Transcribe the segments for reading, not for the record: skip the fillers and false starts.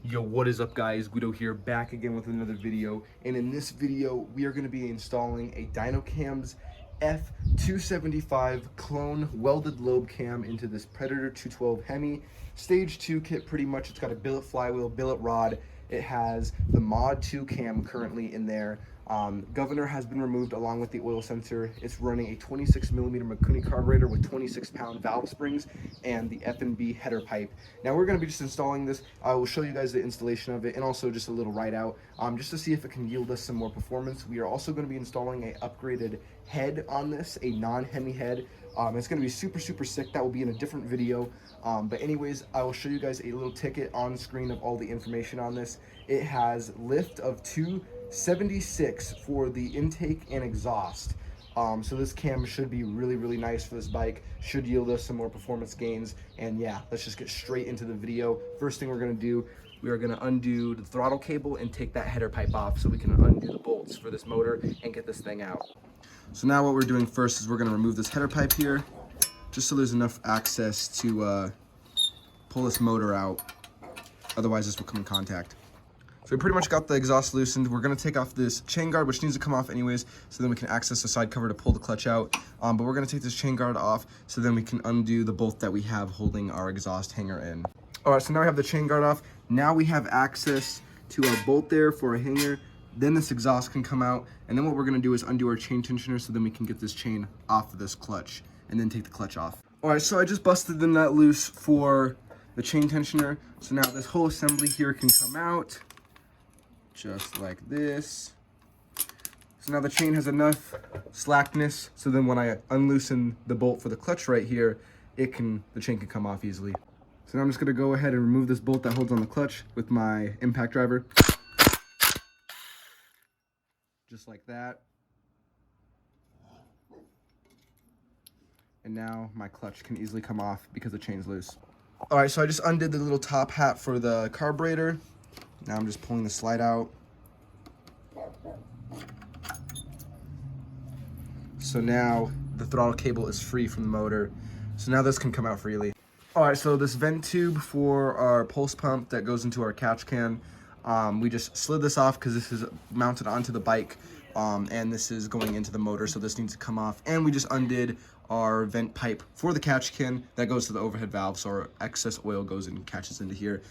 Yo, what is up guys? Guido here, back again with another video. And in this video, we are going to be installing a Dynocam's F-275 clone welded lobe cam into this Predator 212 Hemi. Stage 2 kit pretty much. It's got a billet flywheel, billet rod. It has the Mod 2 cam currently in there. Governor has been removed along with the oil sensor. It's running a 26mm Mikuni carburetor with 26-pound valve springs and the F&B header pipe. Now we're going to be just installing this. I will show you guys the installation of it and also just a little write out just to see if it can yield us some more performance. We are also going to be installing a upgraded head on this, a non-Hemi head. It's going to be super sick. That will be in a different video. But anyways, I will show you guys a little ticket on screen of all the information on this. It has lift of 276 for the intake and exhaust. So this cam should be really nice for this bike, should yield us some more performance gains. And yeah, let's just get straight into the video. First thing we're going to do, we are going to undo the throttle cable and take that header pipe off so we can undo the bolts for this motor and get this thing out. So now what we're doing first is we're going to remove this header pipe here, just so there's enough access to pull this motor out. Otherwise this will come in contact. So we pretty much got the exhaust loosened. We're going to take off this chain guard, which needs to come off anyways, so then we can access the side cover to pull the clutch out. But we're going to take this chain guard off so then we can undo the bolt that we have holding our exhaust hanger in. Alright, so now we have the chain guard off. Now we have access to our bolt there for a hanger. Then this exhaust can come out. And then what we're going to do is undo our chain tensioner so then we can get this chain off of this clutch and then take the clutch off. Alright, so I just busted the nut loose for the chain tensioner. So now this whole assembly here can come out. Just like this. So now the chain has enough slackness, so then when I unloosen the bolt for the clutch right here, the chain can come off easily. So now I'm just gonna go ahead and remove this bolt that holds on the clutch with my impact driver. Just like that. And now my clutch can easily come off because the chain's loose. All right, so I just undid the little top hat for the carburetor. Now I'm just pulling the slide out. So now the throttle cable is free from the motor. So now this can come out freely. All right, so this vent tube for our pulse pump that goes into our catch can, we just slid this off because this is mounted onto the bike and this is going into the motor, so this needs to come off. And we just undid our vent pipe for the catch can that goes to the overhead valve, so our excess oil goes and catches into here.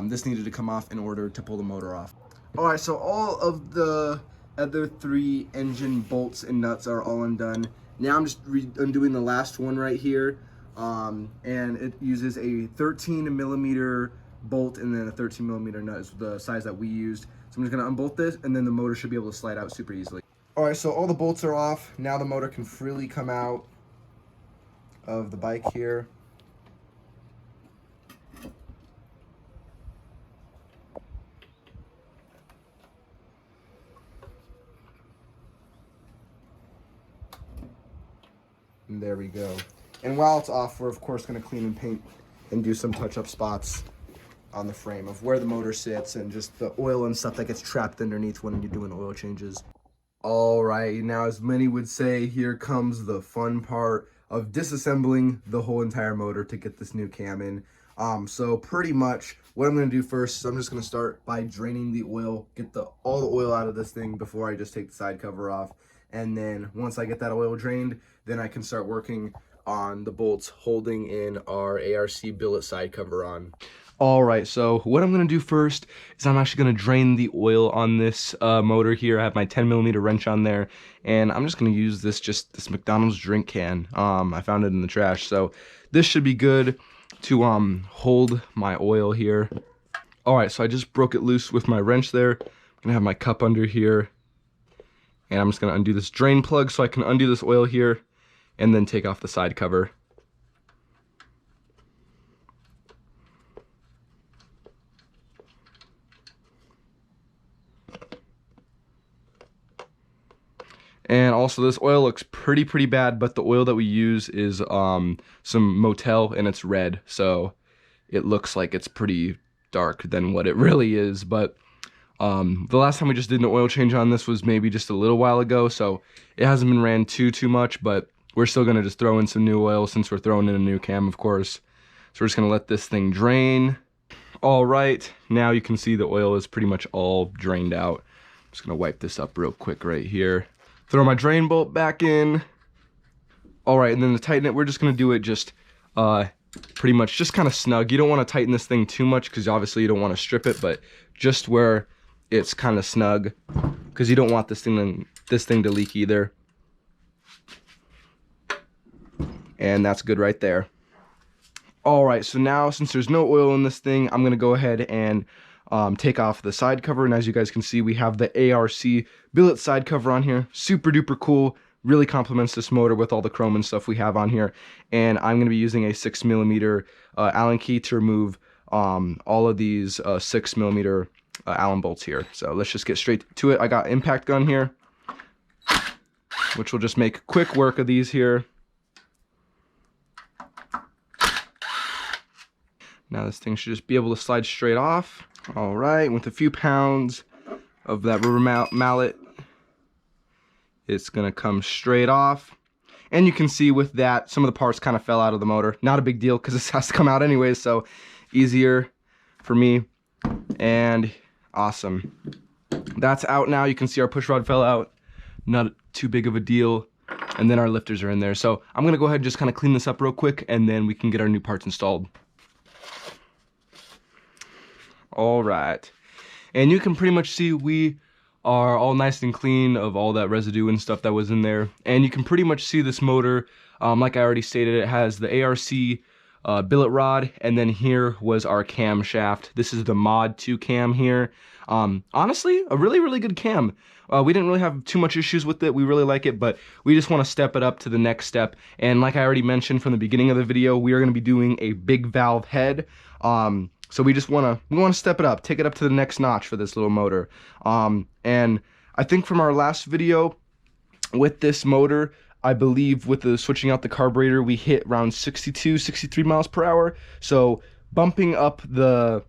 This needed to come off in order to pull the motor off. All right, so all of the other 3 engine bolts and nuts are all undone. Now I'm just undoing the last one right here, and it uses a 13mm bolt and then a 13mm nut is the size that we used. So I'm just gonna unbolt this and then the motor should be able to slide out super easily. All right, so all the bolts are off. Now the motor can freely come out of the bike here. And there we go. And while it's off, we're of course going to clean and paint and do some touch-up spots on the frame of where the motor sits and just the oil and stuff that gets trapped underneath when you're doing oil changes. All right, now as many would say, here comes the fun part of disassembling the whole entire motor to get this new cam in. So pretty much what I'm going to do first is I'm just going to start by draining the oil, get all the oil out of this thing before I just take the side cover off. And then once I get that oil drained, then I can start working on the bolts holding in our ARC billet side cover on. All right, so what I'm gonna do first is I'm actually gonna drain the oil on this motor here. I have my 10mm wrench on there, and I'm just gonna use this McDonald's drink can. I found it in the trash, so this should be good to hold my oil here. All right, so I just broke it loose with my wrench there. I'm gonna have my cup under here. And I'm just going to undo this drain plug so I can undo this oil here and then take off the side cover. And also this oil looks pretty bad, but the oil that we use is some Motel and it's red. So it looks like it's pretty dark than what it really is. But the last time we just did an oil change on this was maybe just a little while ago, so it hasn't been ran too much, but we're still going to just throw in some new oil since we're throwing in a new cam, of course. So we're just going to let this thing drain. All right, now you can see the oil is pretty much all drained out. I'm just gonna wipe this up real quick right here. Throw my drain bolt back in. All right, and then to tighten it, we're just gonna do it just pretty much just kind of snug. You don't want to tighten this thing too much because obviously you don't want to strip it, but just where it's kind of snug because you don't want this thing to leak either. And that's good right there. All right, so now since there's no oil in this thing, I'm gonna go ahead and take off the side cover. And as you guys can see, we have the ARC billet side cover on here. Super duper cool. Really complements this motor with all the chrome and stuff we have on here. And I'm gonna be using a 6mm Allen key to remove all of these 6mm Allen bolts here. So let's just get straight to it. I got impact gun here, which will just make quick work of these here. Now this thing should just be able to slide straight off. All right, with a few pounds of that rubber mallet, it's gonna come straight off. And you can see with that, some of the parts kind of fell out of the motor. Not a big deal because this has to come out anyways, so easier for me. And awesome. That's out now. You can see our push rod fell out. Not too big of a deal. And then our lifters are in there. So I'm gonna go ahead and just kind of clean this up real quick and then we can get our new parts installed. All right, and you can pretty much see we are all nice and clean of all that residue and stuff that was in there. And you can pretty much see this motor, like I already stated, it has the ARC billet rod, and then here was our camshaft. This is the Mod 2 cam here. Honestly, a really good cam. We didn't really have too much issues with it. We really like it, but we just want to step it up to the next step. And like I already mentioned from the beginning of the video, we are going to be doing a big valve head. So we want to step it up, take it up to the next notch for this little motor. And I think from our last video with this motor, I believe with the switching out the carburetor, we hit around 62, 63 miles per hour. So bumping up the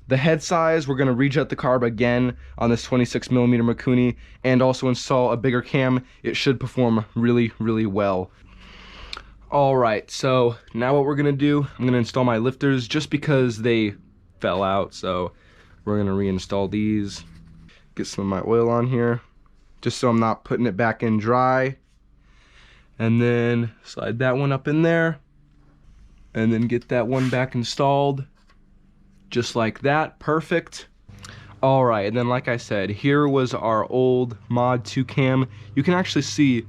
head size, we're going to rejet the carb again on this 26mm Mikuni and also install a bigger cam. It should perform really well. All right, so now what we're going to do, I'm going to install my lifters just because they fell out, so we're gonna reinstall these. Get some of my oil on here just so I'm not putting it back in dry, and then slide that one up in there and then get that one back installed just like that. Perfect. All right, and then like I said, here was our old Mod 2 cam. You can actually see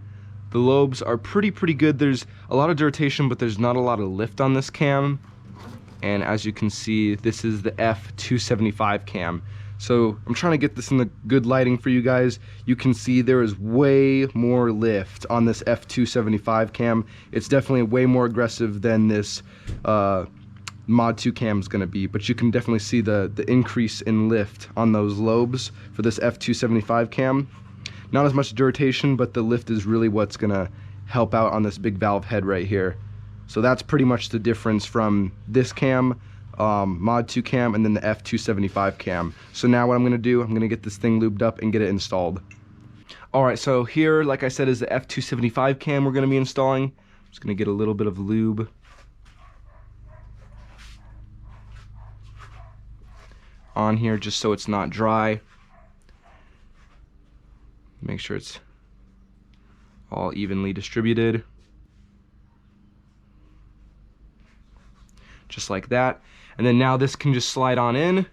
the lobes are pretty good. There's a lot of duration, but there's not a lot of lift on this cam. And as you can see, this is the F-275 cam. So I'm trying to get this in the good lighting for you guys. You can see there is way more lift on this F-275 cam. It's definitely way more aggressive than this Mod 2 cam is going to be. But you can definitely see the increase in lift on those lobes for this F-275 cam. Not as much duration, but the lift is really what's going to help out on this big valve head right here. So that's pretty much the difference from this cam, Mod 2 cam, and then the F-275 cam. So now what I'm going to do, I'm going to get this thing lubed up and get it installed. Alright, so here, like I said, is the F-275 cam we're going to be installing. I'm just going to get a little bit of lube on here just so it's not dry. Make sure it's all evenly distributed. Just like that. And then now this can just slide on in,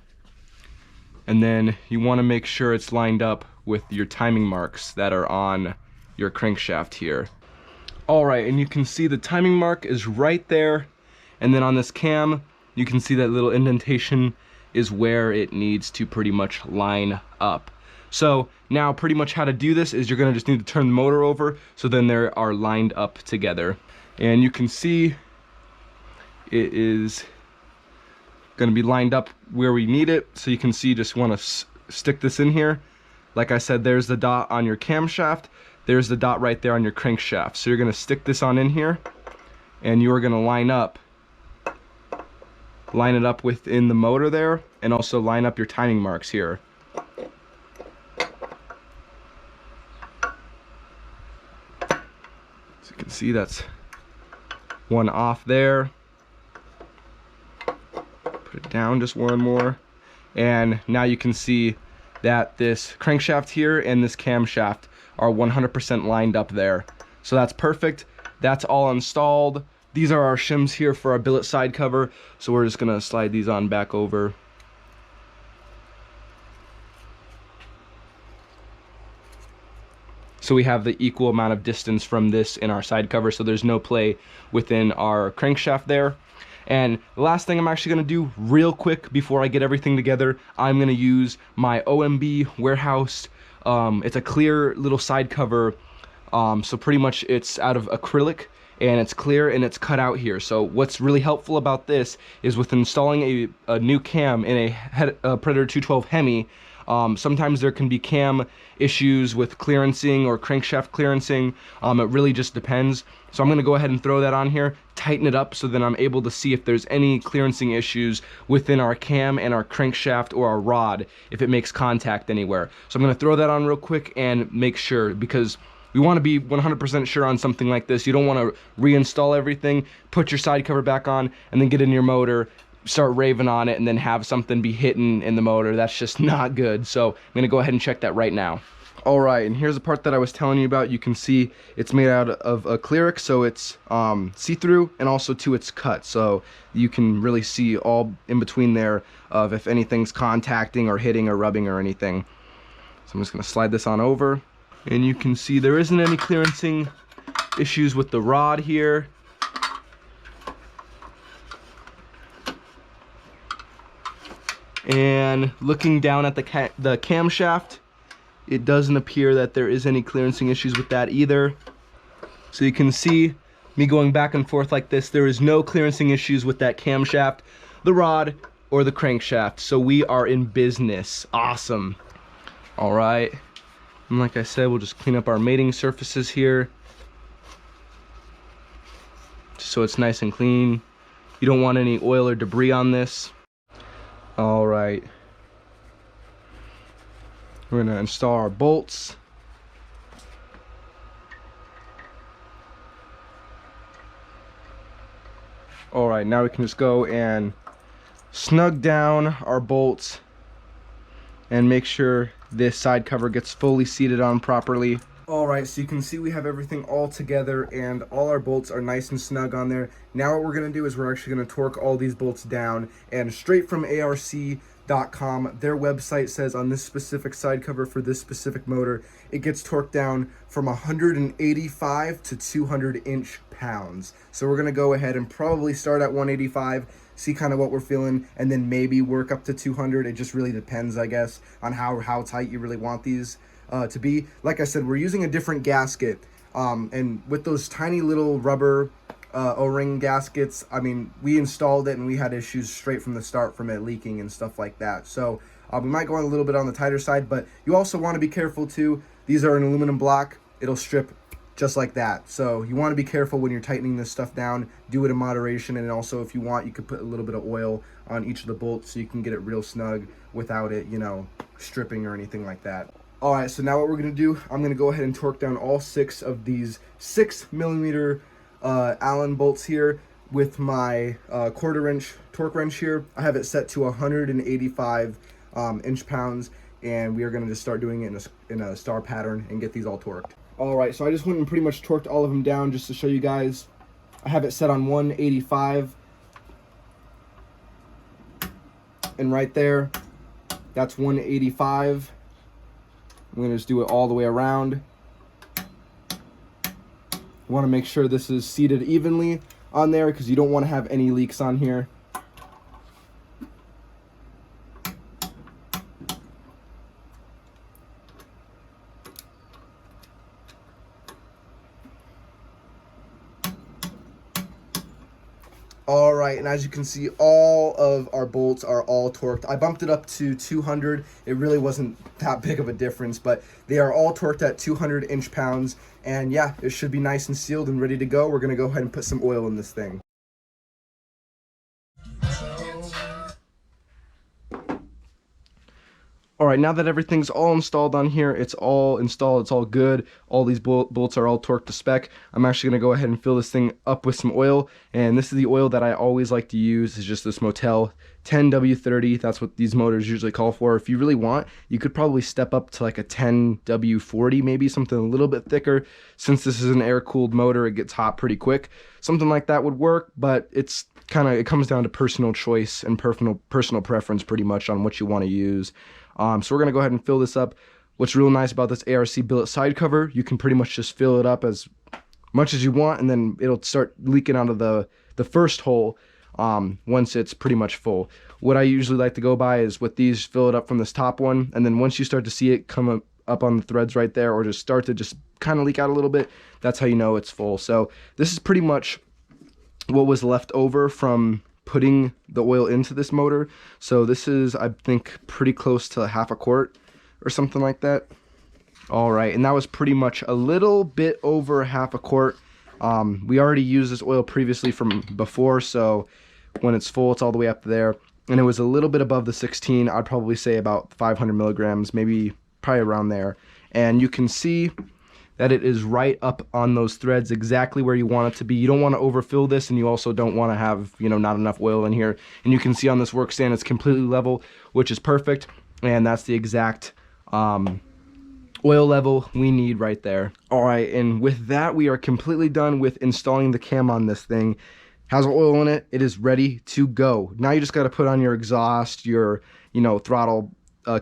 and then you want to make sure it's lined up with your timing marks that are on your crankshaft here. Alright, and you can see the timing mark is right there, and then on this cam you can see that little indentation is where it needs to pretty much line up. So now pretty much how to do this is you're going to just need to turn the motor over so then they are lined up together. And you can see it is going to be lined up where we need it. So you can see, just want to stick this in here. Like I said, there's the dot on your camshaft. There's the dot right there on your crankshaft. So you're going to stick this on in here, and you are going to line it up within the motor there, and also line up your timing marks here. So you can see that's one off there. Put it down just one more. And now you can see that this crankshaft here and this camshaft are 100% lined up there. So that's perfect. That's all installed. These are our shims here for our billet side cover. So we're just gonna slide these on back over. So we have the equal amount of distance from this in our side cover, so there's no play within our crankshaft there. And the last thing I'm actually gonna do real quick before I get everything together, I'm gonna use my OMB warehouse. It's a clear little side cover, so pretty much it's out of acrylic and it's clear and it's cut out here. So what's really helpful about this is with installing a new cam in a Predator 212 Hemi, sometimes there can be cam issues with clearancing or crankshaft clearancing. It really just depends. So I'm gonna go ahead and throw that on here, tighten it up so that I'm able to see if there's any clearancing issues within our cam and our crankshaft or our rod, if it makes contact anywhere. So I'm gonna throw that on real quick and make sure, because we want to be 100% sure on something like this. You don't want to reinstall everything, put your side cover back on, and then get in your motor, start raving on it, and then have something be hitting in the motor. That's just not good. So I'm gonna go ahead and check that right now. All right, and here's the part that I was telling you about. You can see it's made out of acrylic, so it's see-through, and also too it's cut, so you can really see all in between there of if anything's contacting or hitting or rubbing or anything. So I'm just gonna slide this on over, and you can see there isn't any clearancing issues with the rod here. And looking down at the camshaft, it doesn't appear that there is any clearancing issues with that either. So you can see me going back and forth like this. There is no clearancing issues with that camshaft, the rod, or the crankshaft. So we are in business. Awesome. All right. And like I said, we'll just clean up our mating surfaces here, just so it's nice and clean. You don't want any oil or debris on this. All right. We're gonna install our bolts. All right, now we can just go and snug down our bolts and make sure this side cover gets fully seated on properly. All right, so you can see we have everything all together and all our bolts are nice and snug on there. Now what we're gonna do is we're actually gonna torque all these bolts down, and straight from ARC.com, their website says on this specific side cover for this specific motor, it gets torqued down from 185 to 200 inch-pounds. So we're gonna go ahead and probably start at 185, see kind of what we're feeling, and then maybe work up to 200. It just really depends, I guess, on how tight you really want these to be. Like I said, we're using a different gasket, and with those tiny little rubber O-ring gaskets, I mean, we installed it and we had issues straight from the start from it leaking and stuff like that. So we might go on a little bit on the tighter side, but you also want to be careful too. These are an aluminum block. It'll strip just like that. So you want to be careful when you're tightening this stuff down. Do it in moderation, and also if you want, you could put a little bit of oil on each of the bolts so you can get it real snug without it, you know, stripping or anything like that. All right, so now what we're gonna do, I'm gonna go ahead and torque down all 6 of these 6mm Allen bolts here with my 1/4 inch torque wrench here. I have it set to 185 inch-pounds, and we are gonna just start doing it in a star pattern and get these all torqued. All right, so I just went and pretty much torqued all of them down just to show you guys. I have it set on 185, and right there, that's 185. I'm gonna just do it all the way around. You wanna make sure this is seated evenly on there because you don't wanna have any leaks on here. All right, and as you can see, all of our bolts are all torqued. I bumped it up to 200. It really wasn't that big of a difference, but they are all torqued at 200 inch-pounds. And yeah, it should be nice and sealed and ready to go. We're gonna go ahead and put some oil in this thing. All right, now that everything's all installed on here, it's all installed, it's all good. All these bolts are all torqued to spec. I'm actually gonna go ahead and fill this thing up with some oil. And this is the oil that I always like to use. It's just this Motel 10W30, that's what these motors usually call for. If you really want, you could probably step up to like a 10W40, maybe something a little bit thicker. Since this is an air-cooled motor, it gets hot pretty quick. Something like that would work, but it comes down to personal choice and personal preference pretty much on what you want to use. So we're gonna go ahead and fill this up. What's real nice about this ARC billet side cover, you can pretty much just fill it up as much as you want, and then it'll start leaking out of the first hole once it's pretty much full. What I usually like to go by is with these, fill it up from this top one, and then once you start to see it come up on the threads right there, or just start to just kind of leak out a little bit, that's how you know it's full. So this is pretty much what was left over from putting the oil into this motor. So this is, I think, pretty close to half a quart or something like that. All right, and that was pretty much a little bit over half a quart. We already used this oil previously from before, so when it's full, it's all the way up there. And it was a little bit above the 16. I'd probably say about 500 milligrams, probably around there. And you can see that it is right up on those threads, exactly where you want it to be. You don't want to overfill this, and you also don't want to have, not enough oil in here. And you can see on this work stand, it's completely level, which is perfect. And that's the exact oil level we need right there. All right, and with that, we are completely done with installing the cam on this thing. Has oil in it. It is ready to go. Now you just got to put on your exhaust, your throttle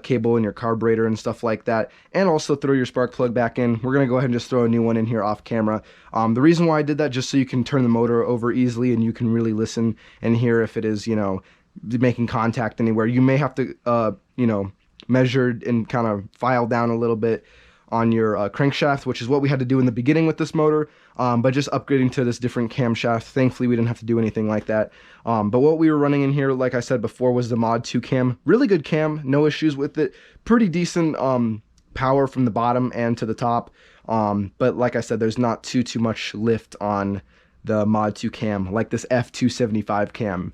cable, and your carburetor and stuff like that, and also throw your spark plug back in. We're gonna go ahead and just throw a new one in here off camera. The reason why I did that, just so you can turn the motor over easily and you can really listen and hear if it is making contact anywhere. You may have to measured and kind of filed down a little bit on your crankshaft, which is what we had to do in the beginning with this motor, but just upgrading to this different camshaft. Thankfully, we didn't have to do anything like that. But what we were running in here, like I said before, was the Mod 2 cam. Really good cam, no issues with it. Pretty decent power from the bottom and to the top. But like I said, there's not too much lift on the Mod 2 cam, like this F-275 cam.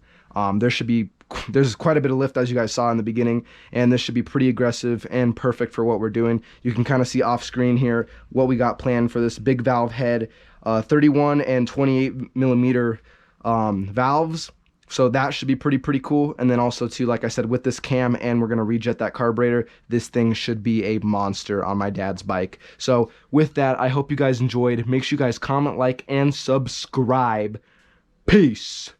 There's quite a bit of lift, as you guys saw in the beginning, and this should be pretty aggressive and perfect for what we're doing. You can kind of see off screen here what we got planned for this big valve head, 31 and 28 millimeter valves. So that should be pretty cool. And then also too, like I said, with this cam, and we're going to rejet that carburetor, this thing should be a monster on my dad's bike. So with that, I hope you guys enjoyed. Make sure you guys comment, like, and subscribe. Peace.